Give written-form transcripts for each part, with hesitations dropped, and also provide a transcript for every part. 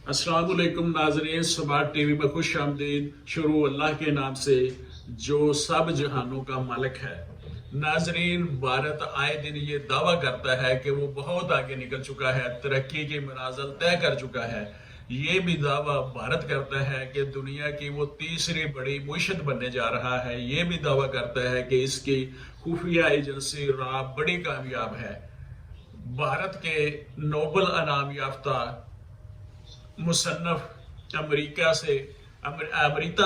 अस्सलाम वालेकुम नाजरीन, स्मार्ट टीवी में खुश आमदीद। शुरू अल्लाह के नाम से जो सब जहानों का मालिक है। नाजरीन, भारत आए दिन ये दावा करता है कि वो बहुत आगे निकल चुका है, तरक्की की मनाजिल तय कर चुका है। ये भी दावा भारत करता है कि दुनिया की वो तीसरी बड़ी मुशीयत बनने जा रहा है। ये भी दावा करता है कि इसकी खुफिया एजेंसी रा बड़ी कामयाब है। भारत के नोबल इनाम याफ्ता मुसन्नफ अमरीता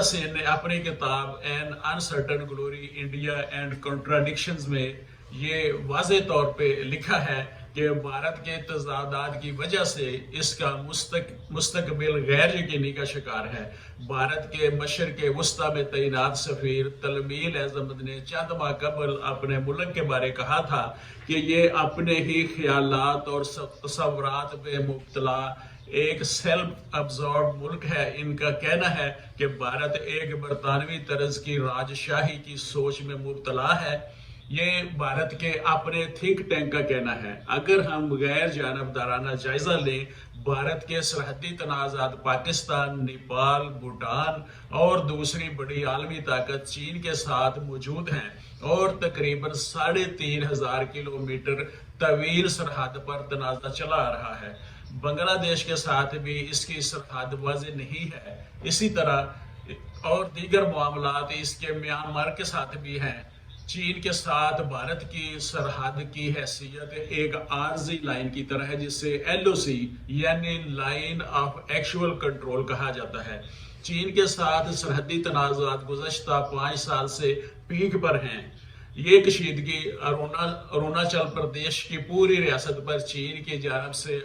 सेन ने अपनी किताब an uncertain glory India and contradictions में ये वाज़े तौर पे लिखा है कि भारत के तजादात की वजह से इसका मुस्तकबिल गैर यकीनी का शिकार है। भारत के मशरक़ वस्ता में तैनात सफ़ीर तलमील अहमद ने चंद माह कबल अपने मुल्क के बारे कहा था कि ये अपने ही ख्यालात और तसव्वुरात पे मुब्तला एक सेल्फ अब्जॉर्ब मुल्क है। इनका कहना है कि भारत एक बरतानवी तर्ज की राजशाही की सोच में मुब्तला है। ये भारत के अपने थिंक टैंक का कहना है। अगर हम गैर जानबदाराना जायजा लें, भारत के सरहदी तनाज़ात पाकिस्तान, नेपाल, भूटान और दूसरी बड़ी आलमी ताकत चीन के साथ मौजूद हैं और तकरीबन 3500 किलोमीटर तवील सरहद पर तनाज़ा चला आ रहा है। बांग्लादेश के साथ भी इसकी सरहद वाज़ेह नहीं है। इसी तरह और दीगर मामलात इसके म्यांमार के साथ भी हैं। चीन के साथ भारत की सरहद की हैसियत एक आर्जी लाइन की तरह है, जिसे LOC यानी लाइन ऑफ एक्चुअल कंट्रोल कहा जाता है। चीन के साथ सरहदी तनाज़ात गुज़श्ता 5 साल से पीक पर हैं। ये कशीदगी अरुणाचल प्रदेश की पूरी रियासत पर चीन की जानब से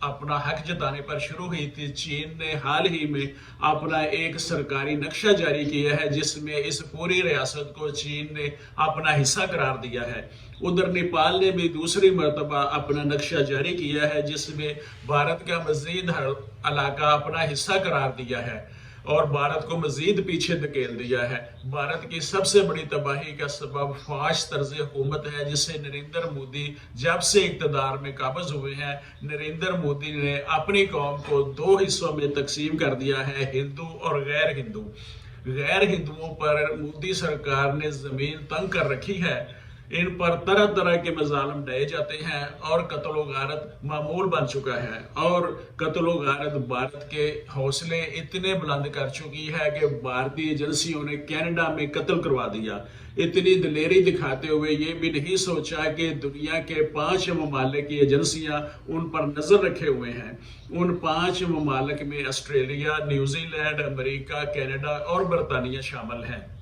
अपना हक जताने पर शुरू हुई थी। चीन ने हाल ही में अपना एक सरकारी नक्शा जारी किया है, जिसमें इस पूरी रियासत को चीन ने अपना हिस्सा करार दिया है। उधर नेपाल ने भी दूसरी मरतबा अपना नक्शा जारी किया है, जिसमें भारत का मजीद इलाका अपना हिस्सा करार दिया है और भारत को मजीद पीछे धकेल दिया है। भारत की सबसे बड़ी तबाही का सबब फाश तर्ज हुकूमत है, जिसे नरेंद्र मोदी जब से इक़्तिदार में काबिज हुए हैं, नरेंद्र मोदी ने अपनी कौम को 2 हिस्सों में तकसीम कर दिया है, हिंदू और गैर हिंदू। गैर हिंदुओं पर मोदी सरकार ने जमीन तंग कर रखी है। इन पर तरह तरह के मजालम ढाए जाते हैं और कत्ल गारत मामूल बन चुका है। और कत्ल गारत भारत के हौसले इतने बुलंद कर चुकी है कि भारतीय एजेंसियों ने कनाडा में कत्ल करवा दिया। इतनी दिलेरी दिखाते हुए ये भी नहीं सोचा कि दुनिया के 5 ममालिक की एजेंसियां उन पर नजर रखे हुए हैं। उन 5 ममालिक में ऑस्ट्रेलिया, न्यूजीलैंड, अमेरिका, कनाडा और बरतानिया शामिल हैं।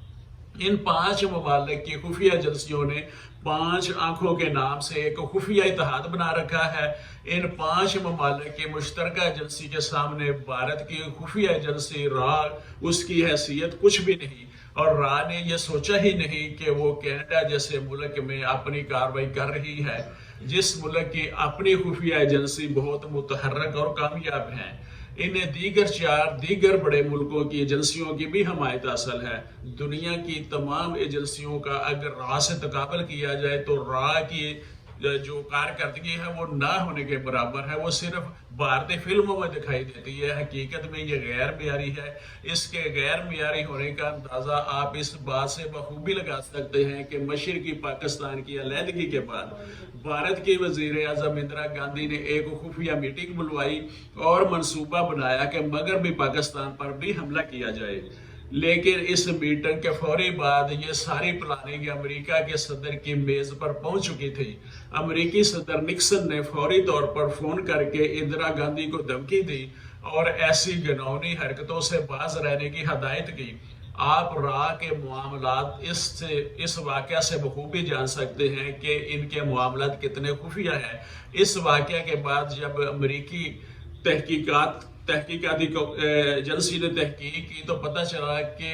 इन 5 ममालिक की खुफिया एजेंसियों ने 5 आंखों के नाम से एक खुफिया इत्तेहाद बना रखा है। इन 5 ममालिक की मुश्तरका एजेंसी के सामने भारत की खुफिया एजेंसी रा उसकी हैसियत कुछ भी नहीं, और रा ने यह सोचा ही नहीं कि वो कनाडा जैसे मुल्क में अपनी कार्रवाई कर रही है, जिस मुल्क की अपनी खुफिया एजेंसी बहुत मुतहर्रक और कामयाब है। इन्हें दीगर बड़े मुल्कों की एजेंसियों की भी हमायत हासिल है। दुनिया की तमाम एजेंसियों का अगर रा से तकाबल किया जाए तो रा की जो कारकर्दगी है वो ना होने के बराबर है। वो सिर्फ भारतीय फिल्मों में दिखाई देती है, हकीकत में ये गैर मियारी है। इसके गैर मियारी होने का अंदाजा आप इस बात से बखूबी लगा सकते हैं कि मशरकी पाकिस्तान की अलहदगी के बाद भारत के वजीर आजम इंदिरा गांधी ने एक खुफिया मीटिंग बुलवाई और मंसूबा बनाया कि मगरबी पाकिस्तान पर भी हमला किया जाए। लेकिन इस मीटिंग के फौरी बाद ये सारी प्लानिंग अमेरिका के सदर की मेज पर पहुंच चुकी थी। अमेरिकी सदर निक्सन ने फौरी तौर पर फोन करके इंदिरा गांधी को धमकी दी और ऐसी घिनौनी हरकतों से बाज रहने की हदायत की। आप रा के मामलात इस वाक़या से बखूबी जान सकते हैं कि इनके मामलात कितने खुफिया हैं। इस वाक़या के बाद जब अमेरिकी तहकीकाती एजेंसी ने तहकीक की तो पता चला कि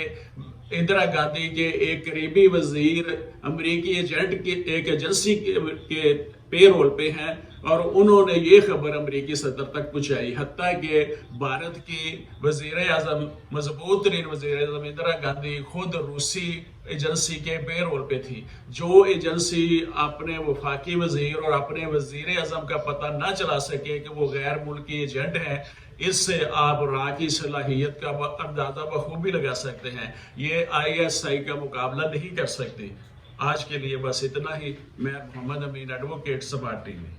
इंदिरा गांधी के एक करीबी वजीर अमेरिकी एजेंट की एक एजेंसी के پے رول پہ ہیں اور انہوں نے یہ خبر امریکی صدر تک پہنچائی، حتیٰ کہ بھارت کی وزیر اعظم، مضبوط ترین وزیر اعظم اندرا گاندھی خود روسی ایجنسی کے پے رول پہ تھی. جو ایجنسی اپنے وفاقی وزیر اور اپنے وزیر اعظم کا پتہ نہ چلا سکے کہ وہ غیر ملکی ایجنٹ ہیں، اس سے آپ را کی صلاحیت کا اندازہ بخوبی لگا سکتے ہیں. یہ ISI کا مقابلہ نہیں کر سکتی. آج کے لیے بس اتنا ہی. میں محمد امین، ایڈوکیٹ، سمارٹ ٹی وی.